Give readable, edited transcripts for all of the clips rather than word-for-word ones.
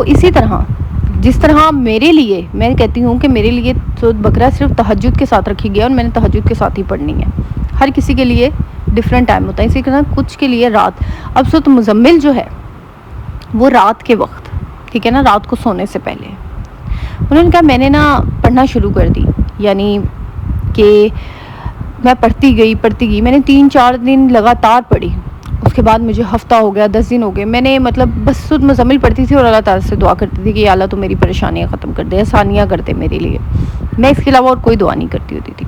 تو اسی طرح جس طرح میرے لیے میں کہتی ہوں کہ میرے لیے سورۃ بقرہ صرف تہجد کے ساتھ رکھی گئی ہے اور میں نے تہجد کے ساتھ ہی پڑھنی ہے. ہر کسی کے لیے ڈفرینٹ ٹائم ہوتا ہے. اسی طرح کچھ کے لیے رات. اب سورۃ مزمل جو ہے وہ رات کے وقت, ٹھیک ہے نا, رات کو سونے سے پہلے انہوں نے کہا میں نے نا پڑھنا شروع کر دی. یعنی کہ میں پڑھتی گئی. میں نے 3-4 دن لگاتار پڑھی. اس کے بعد مجھے ہفتہ ہو گیا, 10 دن ہو گئے. میں نے مطلب بس سورۃ مزمل پڑھتی تھی اور اللہ تعالیٰ سے دعا کرتی تھی کہ یا اللہ تو میری پریشانیاں ختم کر دے, آسانیاں کر دے میرے لیے. میں اس کے علاوہ اور کوئی دعا نہیں کرتی ہوتی تھی.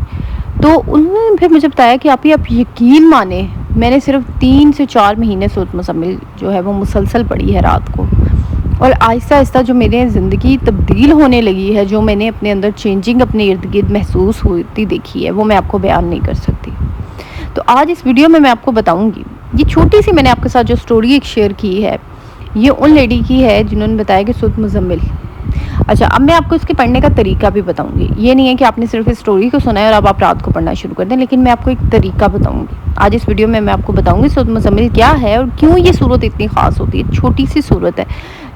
تو انہوں نے پھر مجھے بتایا کہ آپ یقین مانیں میں نے صرف 3 سے 4 مہینے سورۃ مزمل جو ہے وہ مسلسل پڑھی ہے رات کو. اور آہستہ آہستہ جو میرے زندگی تبدیل ہونے لگی ہے, جو میں نے اپنے اندر چینجنگ اپنے ارد گرد محسوس ہوتی دیکھی ہے, وہ میں آپ کو بیان نہیں کر سکتی. تو آج اس ویڈیو میں آپ کو بتاؤں گی, یہ چھوٹی سی میں نے آپ کے ساتھ جو سٹوری ایک شیئر کی ہے, یہ ان لیڈی کی ہے جنہوں نے بتایا کہ سورۃ مزمل. اچھا, اب میں آپ کو اس کے پڑھنے کا طریقہ بھی بتاؤں گی. یہ نہیں ہے کہ آپ نے صرف اس سٹوری کو سنا ہے اور اب آپ رات کو پڑھنا شروع کر دیں, لیکن میں آپ کو ایک طریقہ بتاؤں گی. آج اس ویڈیو میں آپ کو بتاؤں گی سورۃ مزمل کیا ہے اور کیوں یہ سورت اتنی خاص ہوتی ہے. چھوٹی سی سورت ہے,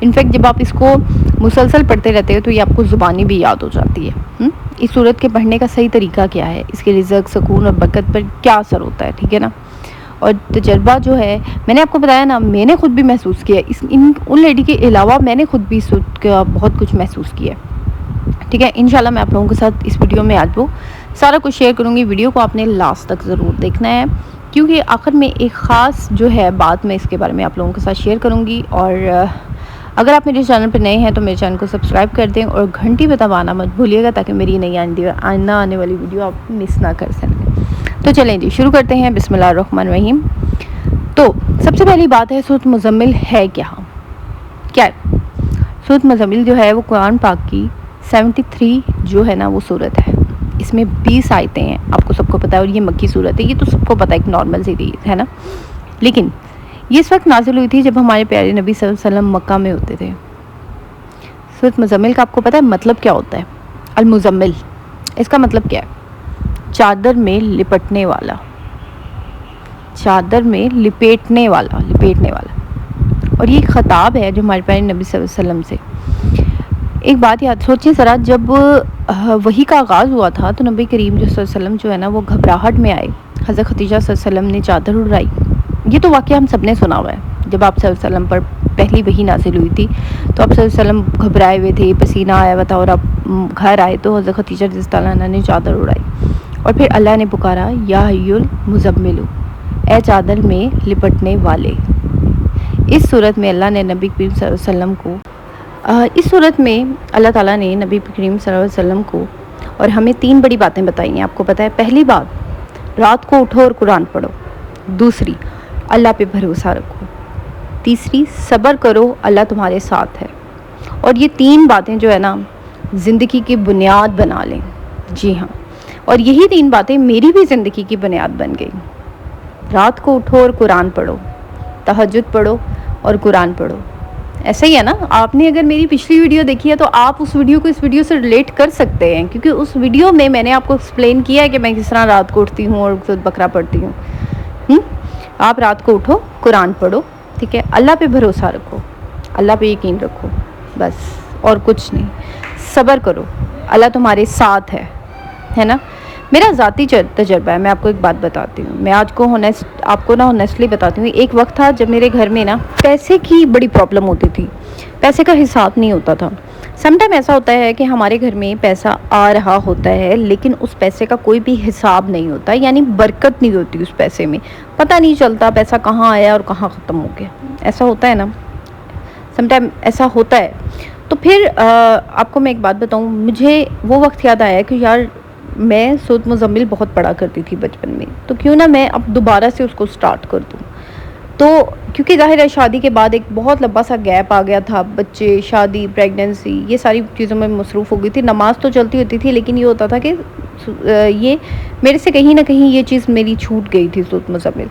انفیکٹ جب آپ اس کو مسلسل پڑھتے رہتے ہو تو یہ آپ کو زبانی بھی یاد ہو جاتی ہے. اس سورت کے پڑھنے کا صحیح طریقہ کیا ہے, اس کے رزق, سکون اور برکت پر کیا اثر ہوتا ہے, ٹھیک ہے نا. اور تجربہ جو ہے میں نے آپ کو بتایا نا, میں نے خود بھی محسوس کیا ان لیڈی کے علاوہ میں نے خود بھی اس کا بہت کچھ محسوس کیا ہے. ٹھیک ہے, انشاءاللہ میں آپ لوگوں کے ساتھ اس ویڈیو میں آج وہ سارا کچھ شیئر کروں گی. ویڈیو کو آپ نے لاسٹ تک ضرور دیکھنا ہے, کیونکہ آخر میں ایک خاص جو ہے بات میں اس کے بارے میں آپ لوگوں کے ساتھ شیئر کروں گی. اور اگر آپ میرے چینل پہ نئے ہیں تو میرے چینل کو سبسکرائب کر دیں اور گھنٹی پہ دبانا مت بھولیے گا, تاکہ میری نئی آنے والی ویڈیو آپ مس نہ کر سکیں. تو چلیں جی شروع کرتے ہیں. بسم اللہ الرحمن الرحیم. تو سب سے پہلی بات ہے سورۃ مزمل ہے کیا ہے. سورۃ مزمل جو ہے وہ قرآن پاک کی 73 جو ہے نا وہ سورت ہے. اس میں 20 آیتیں ہیں, آپ کو سب کو پتہ ہے, اور یہ مکی سورت ہے. یہ تو سب کو پتہ ہے, ایک نارمل سی چیز ہے نا. لیکن یہ اس وقت نازل ہوئی تھی جب ہمارے پیارے نبی صلی اللہ علیہ وسلم مکہ میں ہوتے تھے. سورۃ مزمل کا آپ کو پتہ ہے مطلب کیا ہوتا ہے؟ المزمل, اس کا مطلب کیا ہے؟ چادر میں لپٹنے والا, چادر میں لپیٹنے والا. اور یہ ایک خطاب ہے جو ہمارے پیارے نبی صلی اللہ علیہ وسلم سے. ایک بات یاد سوچیں ذرا, جب وحی کا آغاز ہوا تھا تو نبی کریم صلی اللہ علیہ وسلم جو ہے نا وہ گھبراہٹ میں آئے. حضرت خدیجہ صلی اللہ علیہ وسلم نے چادر اڑائی. یہ تو واقعہ ہم سب نے سنا ہوا ہے. جب آپ صلی اللہ علیہ وسلم پر پہلی وحی نازل ہوئی تھی تو آپ صلی اللہ علیہ وسلم گھبرائے ہوئے تھے, پسینہ آیا ہوا تھا, اور آپ گھر آئے تو حضرت خدیجہ رضی اللہ عنہا نے چادر اڑائی. اور پھر اللہ نے پکارا یا ای المزمل, اے چادر میں لپٹنے والے. اس صورت میں اللہ نے نبی کریم صلی اللہ علیہ وسلم کو اس صورت میں اللہ تعالیٰ نے نبی کریم صلی اللہ علیہ وسلم کو اور ہمیں 3 بڑی باتیں بتائی ہیں. آپ کو پتہ ہے, پہلی بات رات کو اٹھو اور قرآن پڑھو. دوسری اللہ پہ بھروسہ رکھو. تیسری صبر کرو, اللہ تمہارے ساتھ ہے. اور یہ 3 باتیں جو ہے نا زندگی کی بنیاد بنا لیں. جی ہاں, اور یہی 3 باتیں میری بھی زندگی کی بنیاد بن گئی. رات کو اٹھو اور قرآن پڑھو, تہجد پڑھو اور قرآن پڑھو. ایسا ہی ہے نا, آپ نے اگر میری پچھلی ویڈیو دیکھی ہے تو آپ اس ویڈیو کو اس ویڈیو سے ریلیٹ کر سکتے ہیں, کیونکہ اس ویڈیو میں نے آپ کو ایکسپلین کیا ہے کہ میں کس طرح رات کو اٹھتی ہوں اور سورۃ بقرہ پڑھتی ہوں. آپ رات کو اٹھو, قرآن پڑھو, ٹھیک ہے, اللہ پہ بھروسہ رکھو, اللہ پہ یقین رکھو, بس اور کچھ نہیں. صبر کرو, اللہ تمہارے ساتھ ہے نا. میرا ذاتی تجربہ ہے, میں آپ کو ایک بات بتاتی ہوں. میں آج کو آپ کو نا ہونیسٹلی بتاتی ہوں. ایک وقت تھا جب میرے گھر میں نا پیسے کی بڑی پرابلم ہوتی تھی, پیسے کا حساب نہیں ہوتا تھا. سم ٹائم ایسا ہوتا ہے کہ ہمارے گھر میں پیسہ آ رہا ہوتا ہے لیکن اس پیسے کا کوئی بھی حساب نہیں ہوتا, یعنی برکت نہیں ہوتی اس پیسے میں. پتہ نہیں چلتا پیسہ کہاں آیا اور کہاں ختم ہو گیا. ایسا ہوتا ہے نا, سم ٹائم ایسا ہوتا ہے. تو پھر آپ کو میں ایک بات بتاؤں, مجھے وہ وقت یاد آیا کہ یار میں سورۃ مزمل بہت پڑھا کرتی تھی بچپن میں, تو کیوں نہ میں اب دوبارہ سے اس کو سٹارٹ کر دوں. تو کیونکہ ظاہر ہے شادی کے بعد ایک بہت لمبا سا گیپ آ گیا تھا, بچے, شادی, پریگننسی, یہ ساری چیزوں میں مصروف ہو گئی تھی. نماز تو چلتی ہوتی تھی لیکن یہ ہوتا تھا کہ یہ میرے سے کہیں نہ کہیں یہ چیز میری چھوٹ گئی تھی سورۃ مزمل.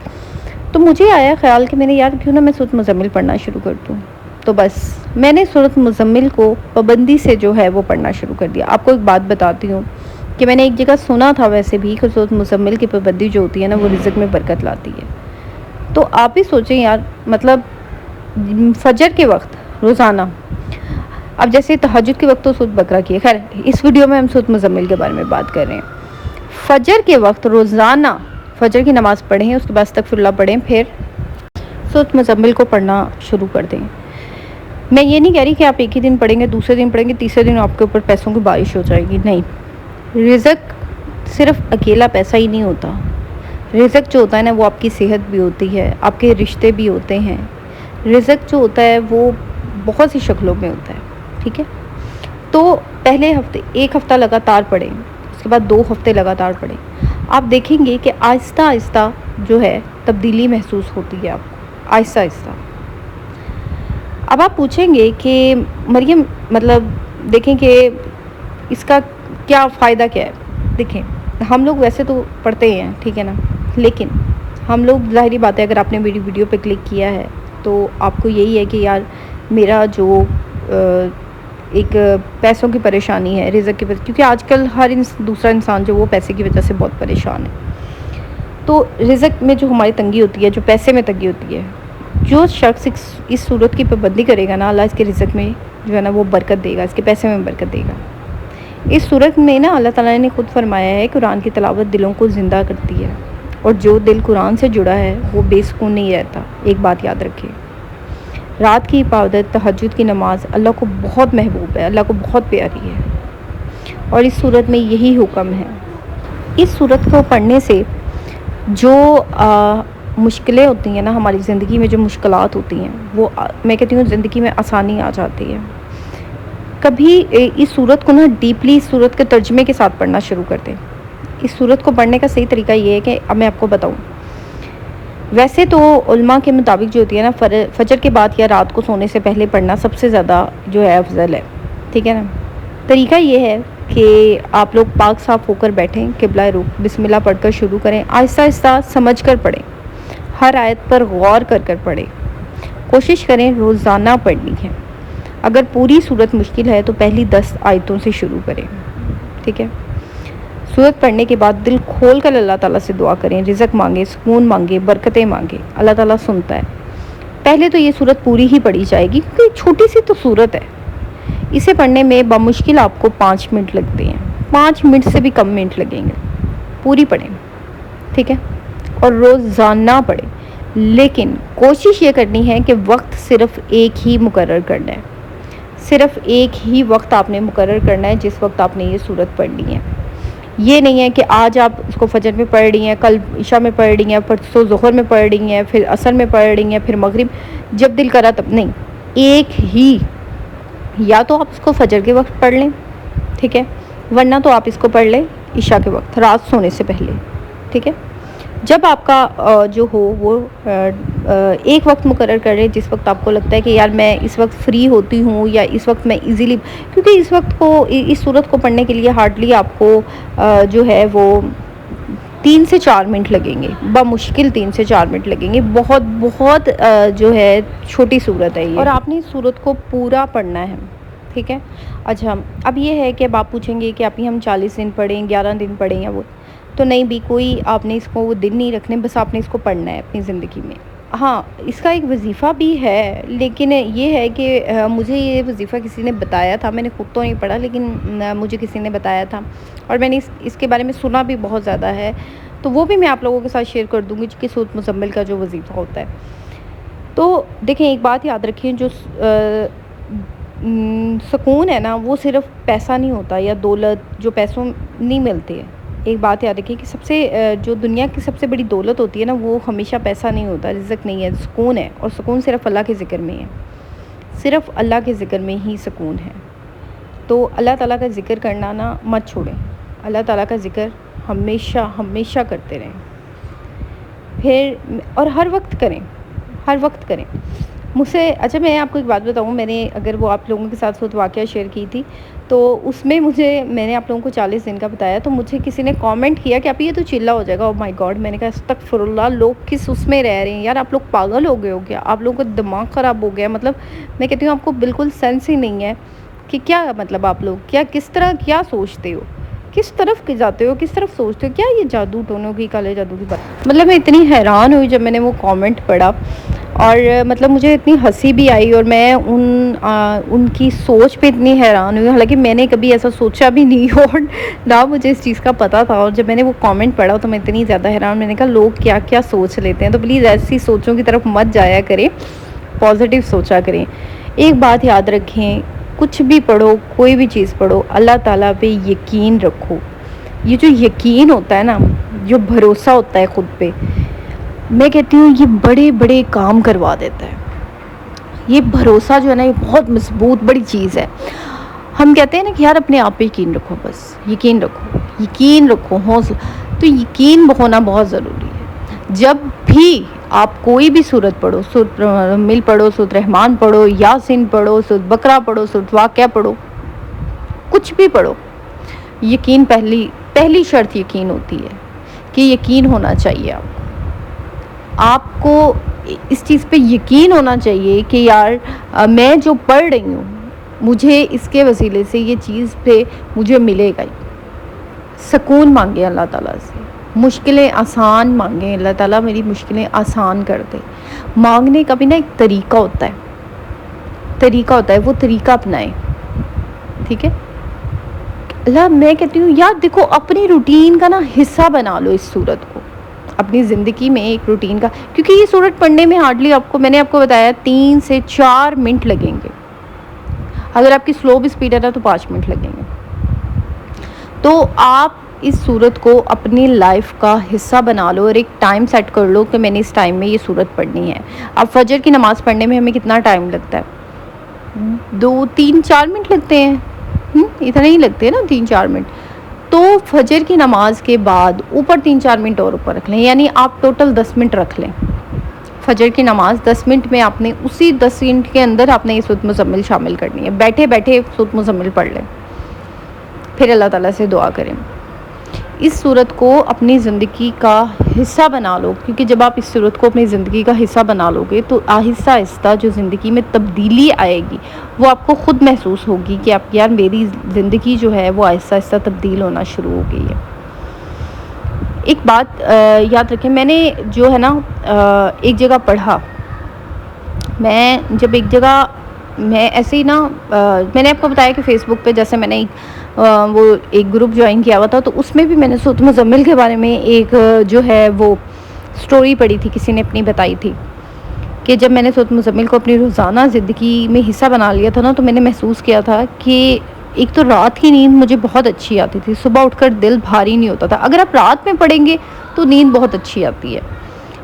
تو مجھے آیا خیال کہ میں نے یار کیوں نہ میں سورۃ مزمل پڑھنا شروع کر دوں. تو بس میں نے سورۃ مزمل کو پابندی سے جو ہے وہ پڑھنا شروع کر دیا. آپ کو ایک بات بتاتی ہوں کہ میں نے ایک جگہ سنا تھا ویسے بھی کہ سورۃ مزمل کی پابندی جو ہوتی ہے نا وہ رزق میں برکت لاتی ہے. تو آپ بھی سوچیں یار, مطلب فجر کے وقت روزانہ اب جیسے تہجد کے وقت تو سورۃ بقرہ کی ہے، خیر اس ویڈیو میں ہم سورۃ مزمل کے بارے میں بات کر رہے ہیں۔ فجر کے وقت روزانہ فجر کی نماز پڑھیں، اس کے بعد استغفر اللہ پڑھیں، پھر سورۃ مزمل کو پڑھنا شروع کر دیں۔ میں یہ نہیں کہہ رہی کہ آپ ایک ہی دن پڑھیں گے، دوسرے دن پڑھیں گے، تیسرے دن آپ کے اوپر پیسوں کی بارش ہو جائے گی، نہیں۔ رزق صرف اکیلا پیسہ ہی نہیں ہوتا، رزق جو ہوتا ہے نا وہ آپ کی صحت بھی ہوتی ہے، آپ کے رشتے بھی ہوتے ہیں، رزق جو ہوتا ہے وہ بہت سی شکلوں میں ہوتا ہے، ٹھیک ہے؟ تو پہلے ہفتے ایک ہفتہ لگاتار پڑھیں، اس کے بعد 2 ہفتے لگاتار پڑھیں، آپ دیکھیں گے کہ آہستہ آہستہ جو ہے تبدیلی محسوس ہوتی ہے آپ کو، آہستہ آہستہ۔ اب آپ پوچھیں گے کہ مریم مطلب دیکھیں کہ اس کا کیا فائدہ کیا ہے؟ دیکھیں ہم لوگ ویسے تو پڑھتے ہیں، ٹھیک ہے نا، لیکن ہم لوگ ظاہری بات ہے اگر آپ نے میری ویڈیو پہ کلک کیا ہے تو آپ کو یہی ہے کہ یار میرا جو ایک پیسوں کی پریشانی ہے، رزق کی کیونکہ آج کل ہر دوسرا انسان جو وہ پیسے کی وجہ سے بہت پریشان ہے، تو رزق میں جو ہماری تنگی ہوتی ہے، جو پیسے میں تنگی ہوتی ہے، جو شخص اس صورت کی پابندی کرے گا نا، اللہ اس کے رزق میں جو ہے نا وہ برکت دے گا، اس کے پیسے میں برکت دے گا۔ اس صورت میں نا اللہ تعالیٰ نے خود فرمایا ہے قرآن کی تلاوت دلوں کو زندہ کرتی ہے، اور جو دل قرآن سے جڑا ہے وہ بے سکون نہیں رہتا۔ ایک بات یاد رکھیں، رات کی عبادت تہجد کی نماز اللہ کو بہت محبوب ہے، اللہ کو بہت پیاری ہے، اور اس صورت میں یہی حکم ہے۔ اس صورت کو پڑھنے سے جو مشکلیں ہوتی ہیں نا ہماری زندگی میں، جو مشکلات ہوتی ہیں وہ میں کہتی ہوں زندگی میں آسانی آ جاتی ہے۔ کبھی اس صورت کو نا ڈیپلی اس صورت کے ترجمے کے ساتھ پڑھنا شروع کر دیں۔ اس صورت کو پڑھنے کا صحیح طریقہ یہ ہے کہ اب میں آپ کو بتاؤں، ویسے تو علماء کے مطابق جو ہوتی ہے نا فجر کے بعد یا رات کو سونے سے پہلے پڑھنا سب سے زیادہ جو ہے افضل ہے، ٹھیک ہے نا۔ طریقہ یہ ہے کہ آپ لوگ پاک صاف ہو کر بیٹھیں، قبلہ رخ بسم اللہ پڑھ کر شروع کریں، آہستہ آہستہ سمجھ کر پڑھیں، ہر آیت پر غور کر کر پڑھیں، کوشش کریں روزانہ پڑھنی ہے۔ اگر پوری صورت مشکل ہے تو پہلی 10 آیتوں سے شروع کریں، ٹھیک ہے۔ صورت پڑھنے کے بعد دل کھول کر اللہ تعالیٰ سے دعا کریں، رزق مانگیں، سکون مانگیں، برکتیں مانگیں، اللہ تعالیٰ سنتا ہے۔ پہلے تو یہ صورت پوری ہی پڑھی جائے گی کیونکہ چھوٹی سی تو صورت ہے، اسے پڑھنے میں بمشکل آپ کو 5 منٹ لگتے ہیں، 5 منٹ سے بھی کم منٹ لگیں گے، پوری پڑھیں، ٹھیک ہے، اور روزانہ پڑھیں۔ لیکن کوشش یہ کرنی ہے کہ وقت صرف ایک ہی مقرر کرنا ہے، صرف ایک ہی وقت آپ نے مقرر کرنا ہے جس وقت آپ نے یہ صورت پڑھنی ہے۔ یہ نہیں ہے کہ آج آپ اس کو فجر میں پڑھ رہی ہیں، کل عشاء میں پڑھ رہی ہیں، پرسوں ظہر میں پڑھ رہی ہیں، پھر عصر میں پڑھ رہی ہیں، پھر مغرب، جب دل کرا تب، نہیں، ایک ہی، یا تو آپ اس کو فجر کے وقت پڑھ لیں، ٹھیک ہے، ورنہ تو آپ اس کو پڑھ لیں عشاء کے وقت، رات سونے سے پہلے، ٹھیک ہے۔ جب آپ کا جو ہو وہ ایک وقت مقرر کر رہے جس وقت آپ کو لگتا ہے کہ یار میں اس وقت فری ہوتی ہوں، یا اس وقت میں ایزیلی، کیونکہ اس وقت کو اس صورت کو پڑھنے کے لیے ہارڈلی آپ کو جو ہے وہ 3 سے 4 منٹ لگیں گے، بمشکل 3 سے 4 منٹ لگیں گے، بہت بہت جو ہے چھوٹی صورت ہے یہ، اور آپ نے اس صورت کو پورا پڑھنا ہے، ٹھیک ہے۔ اچھا اب یہ ہے کہ اب آپ پوچھیں گے کہ ابھی ہم 40 دن پڑھیں، 11 دن پڑھیں، یا وہ تو نہیں بھی، کوئی آپ نے اس کو وہ دن نہیں رکھنے، بس آپ نے اس کو پڑھنا ہے اپنی زندگی میں۔ ہاں اس کا ایک وظیفہ بھی ہے، لیکن یہ ہے کہ مجھے یہ وظیفہ کسی نے بتایا تھا، میں نے خود تو نہیں پڑھا لیکن مجھے کسی نے بتایا تھا، اور میں نے اس کے بارے میں سنا بھی بہت زیادہ ہے، تو وہ بھی میں آپ لوگوں کے ساتھ شیئر کر دوں گی کہ سورۃ مزمل کا جو وظیفہ ہوتا ہے۔ تو دیکھیں ایک بات یاد رکھیں، جو سکون ہے نا وہ صرف پیسہ نہیں ہوتا یا دولت، جو پیسوں نہیں ملتے ہیں۔ ایک بات یاد رکھیں کہ سب سے جو دنیا کی سب سے بڑی دولت ہوتی ہے نا وہ ہمیشہ پیسہ نہیں ہوتا، رزق نہیں ہے، سکون ہے، اور سکون صرف اللہ کے ذکر میں ہے، صرف اللہ کے ذکر میں ہی سکون ہے۔ تو اللہ تعالیٰ کا ذکر کرنا نا مت چھوڑیں، اللہ تعالیٰ کا ذکر ہمیشہ ہمیشہ کرتے رہیں، پھر اور ہر وقت کریں، ہر وقت کریں۔ مجھ سے اچھا میں آپ کو ایک بات بتاؤں، میں نے اگر وہ آپ لوگوں کے ساتھ واقعہ شیئر کی تھی تو اس میں میں نے آپ لوگوں کو 40 دن کا بتایا، تو مجھے کسی نے کامنٹ کیا کہ آپ یہ تو چلا ہو جائے گا، او مائی گاڈ، میں نے کہا استغفر اللہ، لوگ کس اس میں رہ رہے ہیں یار، آپ لوگ پاگل ہو گئے ہو کیا، آپ لوگوں کا دماغ خراب ہو گیا، مطلب میں کہتی ہوں آپ کو بالکل سینس ہی نہیں ہے کہ کیا مطلب آپ لوگ کیا کس طرح کیا سوچتے ہو، کس طرف جاتے ہو، کس طرف سوچتے ہو، کیا یہ جادو ٹونوں کی کالے جادو کی بات، مطلب میں اتنی حیران ہوئی جب میں نے وہ کامنٹ پڑھا۔ اور مطلب مجھے اتنی ہنسی بھی آئی اور میں ان کی سوچ پہ اتنی حیران ہوئی، حالانکہ میں نے کبھی ایسا سوچا بھی نہیں اور نہ مجھے اس چیز کا پتہ تھا، اور جب میں نے وہ کامنٹ پڑھا تو میں اتنی زیادہ حیران، میں نے کہا لوگ کیا کیا سوچ لیتے ہیں، تو پلیز ایسی سوچوں کی طرف مت جایا کریں، پازیٹیو سوچا کریں۔ ایک بات یاد رکھیں، کچھ بھی پڑھو، کوئی بھی چیز پڑھو، اللہ تعالیٰ پہ یقین رکھو۔ یہ جو یقین ہوتا ہے نا، جو بھروسہ ہوتا ہے خود پہ، میں کہتی ہوں یہ بڑے بڑے کام کروا دیتا ہے۔ یہ بھروسہ جو ہے نا، یہ بہت مضبوط بڑی چیز ہے۔ ہم کہتے ہیں نا کہ یار اپنے آپ پہ یقین رکھو، بس یقین رکھو، یقین رکھو، حوصلہ، تو یقین ہونا بہت ضروری ہے۔ جب بھی آپ کوئی بھی سورت پڑھو، سورت مل پڑھو، سورت رحمان پڑھو، یاسین پڑھو، سورت بقرہ پڑھو، سورت واقعہ پڑھو، کچھ بھی پڑھو، یقین پہلی شرط یقین ہوتی ہے کہ یقین ہونا چاہیے آپ کو اس چیز پہ یقین ہونا چاہیے کہ یار میں جو پڑھ رہی ہوں، مجھے اس کے وسیلے سے یہ چیز پہ مجھے ملے گا ہی۔ سکون مانگے اللہ تعالیٰ سے، مشکلیں آسان مانگیں، اللہ تعالیٰ میری مشکلیں آسان کر دے۔ مانگنے کا بھی نا ایک طریقہ ہوتا ہے، وہ طریقہ اپنائیں، ٹھیک ہے؟ اللہ، میں کہتی ہوں یار دیکھو، اپنی روٹین کا نا حصہ بنا لو اس سورت کو، اپنی زندگی میں ایک روٹین کا، کیونکہ یہ سورت پڑھنے میں ہارڈلی میں نے آپ کو بتایا 3 سے 4 منٹ لگیں گے، اگر آپ کی سلو بھی سپیڈ ہے نا تو 5 منٹ لگیں گے۔ تو آپ اس سورت کو اپنی لائف کا حصہ بنا لو اور ایک ٹائم سیٹ کر لو کہ میں نے اس ٹائم میں یہ سورت پڑھنی ہے۔ اب فجر کی نماز پڑھنے میں ہمیں کتنا ٹائم لگتا ہے؟ 2 3 4 منٹ لگتے ہیں، اتنا ہی لگتے ہیں نا، 3 4 منٹ۔ تو فجر کی نماز کے بعد اوپر 3 4 منٹ اور اوپر رکھ لیں، یعنی آپ ٹوٹل 10 منٹ رکھ لیں۔ فجر کی نماز 10 منٹ میں آپ نے اسی 10 منٹ کے اندر آپ نے یہ سورۃ مزمل شامل کرنی ہے، بیٹھے بیٹھے سورۃ مزمل پڑھ لیں، پھر اللہ تعالیٰ سے دعا کریں۔ اس سورت کو اپنی زندگی کا حصہ بنا لو، کیونکہ جب آپ اس سورت کو اپنی زندگی کا حصہ بنا لو گے تو آہستہ آہستہ جو زندگی میں تبدیلی آئے گی وہ آپ کو خود محسوس ہوگی کہ آپ یار میری زندگی جو ہے وہ آہستہ آہستہ تبدیل ہونا شروع ہو گئی ہے۔ ایک بات یاد رکھیں، میں نے جو ہے نا ایک جگہ پڑھا، میں جب ایک جگہ میں ایسے ہی نا میں نے آپ کو بتایا کہ فیس بک پہ جیسے میں نے وہ ایک گروپ جوائن کیا ہوا تھا، تو اس میں بھی میں نے سورۃ مزمل کے بارے میں ایک جو ہے وہ سٹوری پڑھی تھی، کسی نے اپنی بتائی تھی کہ جب میں نے سورۃ مزمل کو اپنی روزانہ زندگی میں حصہ بنا لیا تھا نا، تو میں نے محسوس کیا تھا کہ ایک تو رات کی نیند مجھے بہت اچھی آتی تھی، صبح اٹھ کر دل بھاری نہیں ہوتا تھا۔ اگر آپ رات میں پڑھیں گے تو نیند بہت اچھی آتی ہے،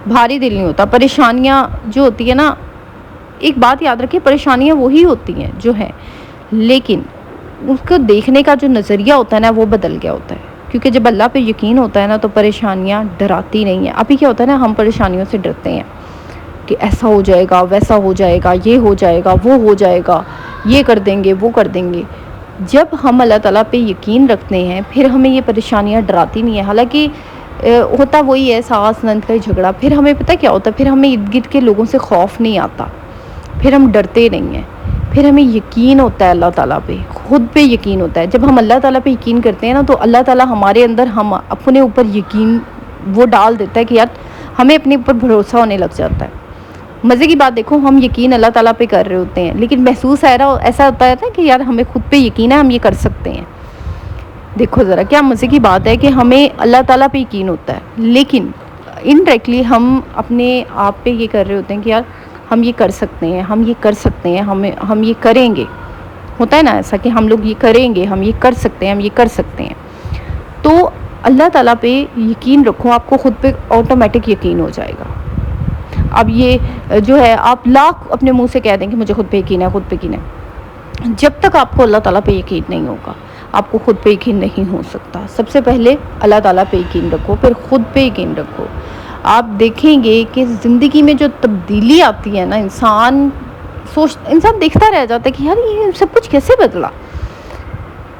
بھاری دل نہیں ہوتا۔ پریشانیاں جو ہوتی ہے نا، ایک بات یاد رکھیں، پریشانیاں وہی ہوتی ہیں جو ہیں، لیکن اس کو دیکھنے کا جو نظریہ ہوتا ہے نا وہ بدل گیا ہوتا ہے، کیونکہ جب اللہ پہ یقین ہوتا ہے نا تو پریشانیاں ڈراتی نہیں ہیں۔ ابھی کیا ہوتا ہے نا، ہم پریشانیوں سے ڈرتے ہیں کہ ایسا ہو جائے گا، ویسا ہو جائے گا، یہ ہو جائے گا، وہ ہو جائے گا، یہ کر دیں گے، وہ کر دیں گے۔ جب ہم اللہ تعالیٰ پہ یقین رکھتے ہیں پھر ہمیں یہ پریشانیاں ڈراتی نہیں ہیں۔ حالانکہ ہوتا وہی ہے، ساس نند کا جھگڑا، پھر ہمیں پتہ کیا ہوتا ہے، پھر ہمیں ارد گرد کے لوگوں سے خوف نہیں آتا، پھر ہم ڈرتے نہیں ہیں، پھر ہمیں یقین ہوتا ہے اللہ تعالیٰ پہ، خود پہ یقین ہوتا ہے۔ جب ہم اللہ تعالیٰ پہ یقین کرتے ہیں نا تو اللہ تعالیٰ ہمارے اندر ہم اپنے اوپر یقین وہ ڈال دیتا ہے کہ یار ہمیں اپنے اوپر بھروسہ ہونے لگ جاتا ہے۔ مزے کی بات دیکھو، ہم یقین اللہ تعالیٰ پہ کر رہے ہوتے ہیں لیکن محسوس ایسا ہوتا ہے کہ یار ہمیں خود پہ یقین ہے، ہم یہ کر سکتے ہیں۔ دیکھو ذرا کیا مزے کی بات ہے کہ ہمیں اللہ تعالیٰ پہ یقین ہوتا ہے لیکن انڈائریکٹلی ہم اپنے آپ پہ یہ کر رہے ہوتے ہیں کہ یار ہم یہ کر سکتے ہیں، ہم یہ کر سکتے ہیں، ہم یہ کریں گے۔ ہوتا ہے نا ایسا کہ ہم لوگ یہ کریں گے، ہم یہ کر سکتے ہیں، ہم یہ کر سکتے ہیں۔ تو اللہ تعالیٰ پہ یقین رکھو، آپ کو خود پہ آٹومیٹک یقین ہو جائے گا۔ اب یہ جو ہے آپ لاکھ اپنے منہ سے کہہ دیں کہ مجھے خود پہ یقین ہے، خود پہ یقین ہے، جب تک آپ کو اللہ تعالیٰ پہ یقین نہیں ہوگا آپ کو خود پہ یقین نہیں ہو سکتا۔ سب سے پہلے اللہ تعالیٰ پہ یقین رکھو، پھر خود پہ یقین رکھو۔ آپ دیکھیں گے کہ زندگی میں جو تبدیلی آتی ہے نا، انسان دیکھتا رہ جاتا ہے کہ یار یہ سب کچھ کیسے بدلا۔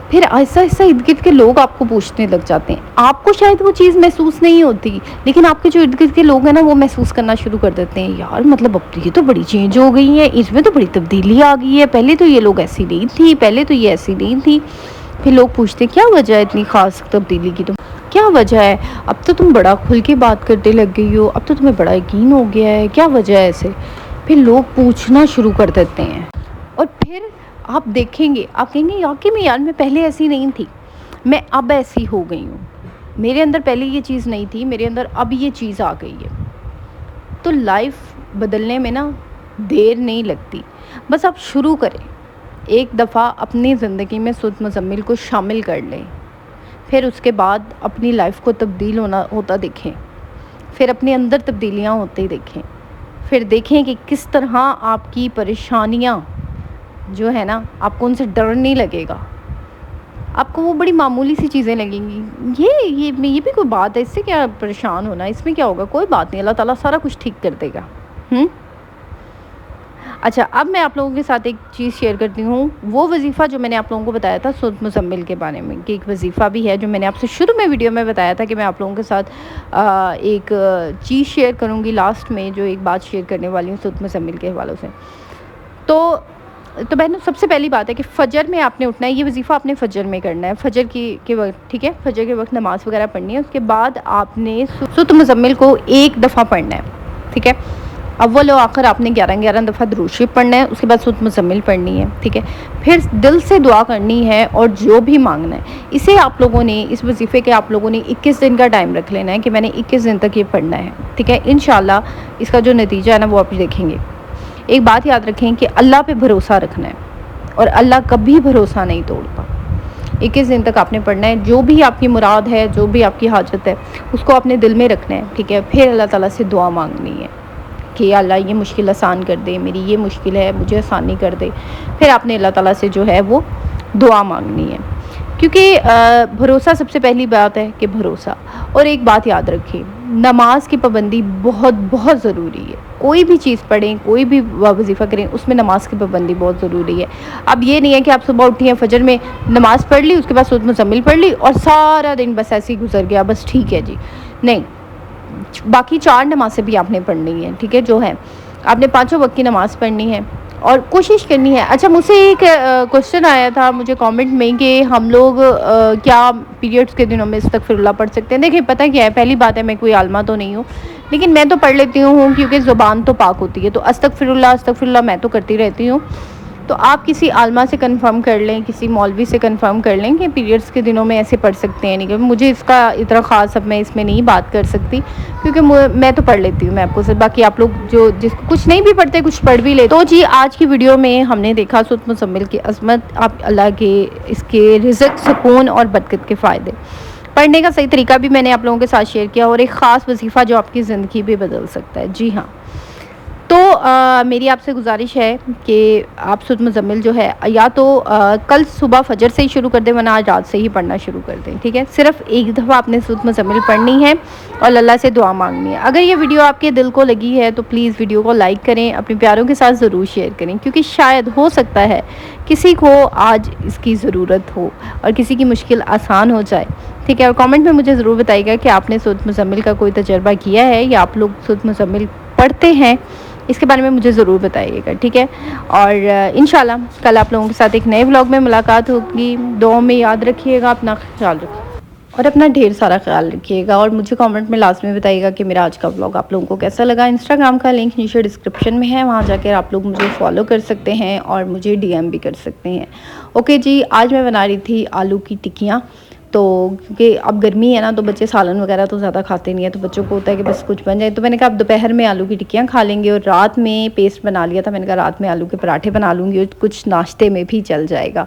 پھر آہستہ آہستہ ارد گرد کے لوگ آپ کو پوچھنے لگ جاتے ہیں، آپ کو شاید وہ چیز محسوس نہیں ہوتی لیکن آپ کے جو ارد گرد کے لوگ ہیں نا وہ محسوس کرنا شروع کر دیتے ہیں، یار مطلب اب یہ تو بڑی چینج ہو گئی ہے، اس میں تو بڑی تبدیلی آ گئی ہے، پہلے تو یہ لوگ ایسی نہیں تھی، پہلے تو یہ ایسی نہیں تھی۔ پھر لوگ پوچھتے کیا وجہ ہے اتنی خاص تبدیلی کی، تم کیا وجہ ہے، اب تو تم بڑا کھل کے بات کرتے لگ گئی ہو، اب تو تمہیں بڑا یقین ہو گیا ہے، کیا وجہ ہے ایسے؟ پھر لوگ پوچھنا شروع کر دیتے ہیں، اور پھر آپ دیکھیں گے، آپ کہیں گے یار میں پہلے ایسی نہیں تھی، میں اب ایسی ہو گئی ہوں، میرے اندر پہلے یہ چیز نہیں تھی، میرے اندر اب یہ چیز آ گئی ہے۔ تو لائف بدلنے میں نا دیر نہیں لگتی، بس آپ شروع کریں، ایک دفعہ اپنی زندگی میں سود مزمل کو شامل کر لیں، پھر اس کے بعد اپنی لائف کو تبدیل ہوتا دیکھیں، پھر اپنے اندر تبدیلیاں ہوتے دیکھیں، پھر دیکھیں کہ کس طرح آپ کی پریشانیاں جو ہے نا، آپ کو ان سے ڈر نہیں لگے گا، آپ کو وہ بڑی معمولی سی چیزیں لگیں گی، یہ بھی کوئی بات ہے، اس سے کیا پریشان ہونا، اس میں کیا ہوگا، کوئی بات نہیں، اللہ تعالیٰ سارا کچھ ٹھیک کر دے گا۔ اچھا، اب میں آپ لوگوں کے ساتھ ایک چیز شیئر کرتی ہوں، وہ وظیفہ جو میں نے آپ لوگوں کو بتایا تھا سود مزمل کے بارے میں، کہ ایک وظیفہ بھی ہے جو میں نے آپ سے شروع میں ویڈیو میں بتایا تھا کہ میں آپ لوگوں کے ساتھ ایک چیز شیئر کروں گی، لاسٹ میں جو ایک بات شیئر کرنے والی ہوں سود مزمل کے حوالوں سے۔ تو بہنوں، سب سے پہلی بات ہے کہ فجر میں آپ نے اٹھنا ہے، یہ وظیفہ آپ نے فجر میں کرنا ہے، فجر کے وقت، ٹھیک ہے، فجر کے وقت نماز وغیرہ پڑھنی ہے، اس کے بعد آپ نے سود مزمل کو ایک دفعہ پڑھنا ہے، ٹھیک ہے، اول و آخر آپ نے 11 دفعہ درود شریف پڑھنا ہے، اس کے بعد سورۃ مزمل پڑھنی ہے، ٹھیک ہے، پھر دل سے دعا کرنی ہے اور جو بھی مانگنا ہے، اسے آپ لوگوں نے، اس وظیفے کے آپ لوگوں نے 21 دن کا ٹائم رکھ لینا ہے کہ میں نے 21 دن تک یہ پڑھنا ہے، ٹھیک ہے، انشاءاللہ اس کا جو نتیجہ ہے نا وہ آپ دیکھیں گے۔ ایک بات یاد رکھیں کہ اللہ پہ بھروسہ رکھنا ہے، اور اللہ کبھی بھروسہ نہیں توڑتا۔ 21 دن تک آپ نے پڑھنا ہے، جو بھی آپ کی مراد ہے، جو بھی آپ کی حاجت ہے، اس کو اپنے دل میں رکھنا ہے، ٹھیک ہے، پھر اللہ تعالیٰ سے دعا مانگنی ہے کہ یا اللہ یہ مشکل آسان کر دے، میری یہ مشکل ہے، مجھے آسانی کر دے، پھر آپ نے اللہ تعالیٰ سے جو ہے وہ دعا مانگنی ہے، کیونکہ بھروسہ سب سے پہلی بات ہے کہ بھروسہ۔ اور ایک بات یاد رکھیں، نماز کی پابندی بہت بہت ضروری ہے، کوئی بھی چیز پڑھیں، کوئی بھی وظیفہ کریں، اس میں نماز کی پابندی بہت ضروری ہے۔ اب یہ نہیں ہے کہ آپ صبح اٹھی ہیں، فجر میں نماز پڑھ لی، اس کے بعد سورۃ مزمل پڑھ لی اور سارا دن بس ایسے ہی گزر گیا، بس ٹھیک ہے جی، نہیں، باقی 4 نمازیں بھی آپ نے پڑھنی ہے، ٹھیک ہے، جو ہے آپ نے 5 وقت کی نماز پڑھنی ہے اور کوشش کرنی ہے۔ اچھا، مجھ سے ایک کوشچن آیا تھا مجھے کامنٹ میں کہ ہم لوگ کیا پیریڈز کے دنوں میں استغفر اللہ پڑھ سکتے ہیں؟ دیکھیں، پتہ کیا ہے، پہلی بات ہے میں کوئی عالمہ تو نہیں ہوں، لیکن میں تو پڑھ لیتی ہوں کیونکہ زبان تو پاک ہوتی ہے، تو استغفر اللہ میں تو کرتی رہتی ہوں۔ تو آپ کسی عالمہ سے کنفرم کر لیں، کسی مولوی سے کنفرم کر لیں کہ پیریڈز کے دنوں میں ایسے پڑھ سکتے ہیں، نہیں کہ مجھے اس کا اتنا خاص اب میں اس میں نہیں بات کر سکتی، کیونکہ میں تو پڑھ لیتی ہوں، میں آپ کو سے، باقی آپ لوگ جو جس کو کچھ نہیں بھی پڑھتے کچھ پڑھ بھی لے۔ تو جی، آج کی ویڈیو میں ہم نے دیکھا سورۃ مزمل کی عظمت، آپ اللہ کے، اس کے رزق، سکون اور برکت کے فائدے، پڑھنے کا صحیح طریقہ بھی میں نے آپ لوگوں کے ساتھ شیئر کیا، اور ایک خاص وظیفہ جو آپ کی زندگی بھی بدل سکتا ہے۔ جی ہاں، تو میری آپ سے گزارش ہے کہ آپ سورۃ مزمل جو ہے یا تو کل صبح فجر سے ہی شروع کر دیں، ورنہ آج رات سے ہی پڑھنا شروع کر دیں، ٹھیک ہے، صرف ایک دفعہ آپ نے سورۃ مزمل پڑھنی ہے اور اللہ سے دعا مانگنی ہے۔ اگر یہ ویڈیو آپ کے دل کو لگی ہے تو پلیز ویڈیو کو لائک کریں، اپنے پیاروں کے ساتھ ضرور شیئر کریں، کیونکہ شاید ہو سکتا ہے کسی کو آج اس کی ضرورت ہو اور کسی کی مشکل آسان ہو جائے، ٹھیک ہے، اور کامنٹ میں مجھے ضرور بتائیے گا کہ آپ نے سورۃ مزمل کا کوئی تجربہ کیا ہے یا آپ لوگ سورۃ مزمل پڑھتے ہیں، اس کے بارے میں مجھے ضرور بتائیے گا، ٹھیک ہے، اور انشاءاللہ کل آپ لوگوں کے ساتھ ایک نئے ولاگ میں ملاقات ہوگی۔ دعاؤں میں یاد رکھیے گا، اپنا خیال رکھیے اور اپنا ڈھیر سارا خیال رکھیے گا، اور مجھے کامنٹ میں لازمی بتائیے گا کہ میرا آج کا ولاگ آپ لوگوں کو کیسا لگا۔ انسٹاگرام کا لنک نیچے ڈسکرپشن میں ہے، وہاں جا کے آپ لوگ مجھے فالو کر سکتے ہیں اور مجھے ڈی ایم بھی کر سکتے ہیں۔ اوکے جی، آج میں بنا رہی تھی آلو کی ٹکیاں، تو کیونکہ اب گرمی ہے نا تو بچے سالن وغیرہ تو زیادہ کھاتے نہیں ہیں، تو بچوں کو ہوتا ہے کہ بس کچھ بن جائے، تو میں نے کہا اب دوپہر میں آلو کی ٹکیاں کھا لیں گے، اور رات میں پیسٹ بنا لیا تھا، میں نے کہا رات میں آلو کے پراٹھے بنا لوں گی اور کچھ ناشتے میں بھی چل جائے گا،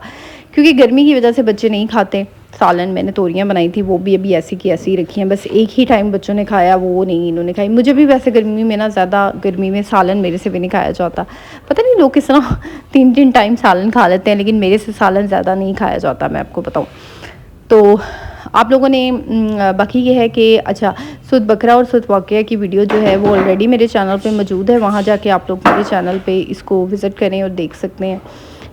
کیونکہ گرمی کی وجہ سے بچے نہیں کھاتے سالن۔ میں نے توریاں بنائی تھی، وہ بھی ابھی ایسی کی ایسی رکھی ہیں، بس ایک ہی ٹائم بچوں نے کھایا، وہ نہیں انہوں نے کھائی۔ مجھے بھی ویسے گرمی میں نا زیادہ، گرمی میں سالن میرے سے بھی نہیں کھایا جاتا، پتہ نہیں لوگ کس طرح 3 ٹائم سالن کھا لیتے ہیں، لیکن میرے سے سالن زیادہ نہیں کھایا جاتا، میں آپ کو بتاؤں تو۔ آپ لوگوں نے باقی یہ ہے کہ اچھا، سود بکرا اور سود واقعہ کی ویڈیو جو ہے وہ آلریڈی میرے چینل پہ موجود ہے، وہاں جا کے آپ لوگ میرے چینل پہ اس کو وزٹ کریں اور دیکھ سکتے ہیں،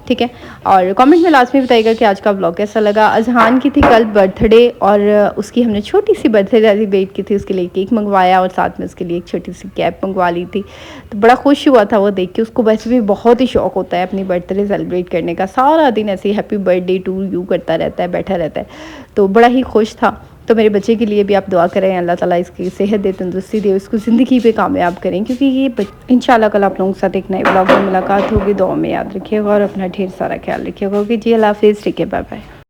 ٹھیک ہے، اور کامنٹ میں لازمی بتائیے گا کہ آج کا ولاگ کیسا لگا۔ اذہان کی تھی کل برتھ ڈے، اور اس کی ہم نے چھوٹی سی برتھ ڈے سیلیبریٹ کی تھی، اس کے لیے کیک منگوایا اور ساتھ میں اس کے لیے ایک چھوٹی سی کیپ منگوا لی تھی، تو بڑا خوش ہوا تھا وہ دیکھ کے۔ اس کو ویسے بھی بہت ہی شوق ہوتا ہے اپنی برتھ ڈے سیلیبریٹ کرنے کا، سارا دن ایسے happy birthday to you کرتا رہتا ہے، بیٹھا رہتا ہے، تو بڑا ہی خوش تھا۔ تو میرے بچے کے لیے بھی آپ دعا کریں، اللہ تعالیٰ اس کی صحت دے، تندرستی دے، اس کو زندگی پہ کامیاب کریں، کیونکہ یہ انشاءاللہ کل آپ لوگوں کے ساتھ ایک نئے ولاگ میں ملاقات ہوگی. دعا میں یاد رکھیے گا اور اپنا ڈھیر سارا خیال رکھیے گا. اوکے جی، اللہ حافظ، ٹھیک ہے، بائے بائے.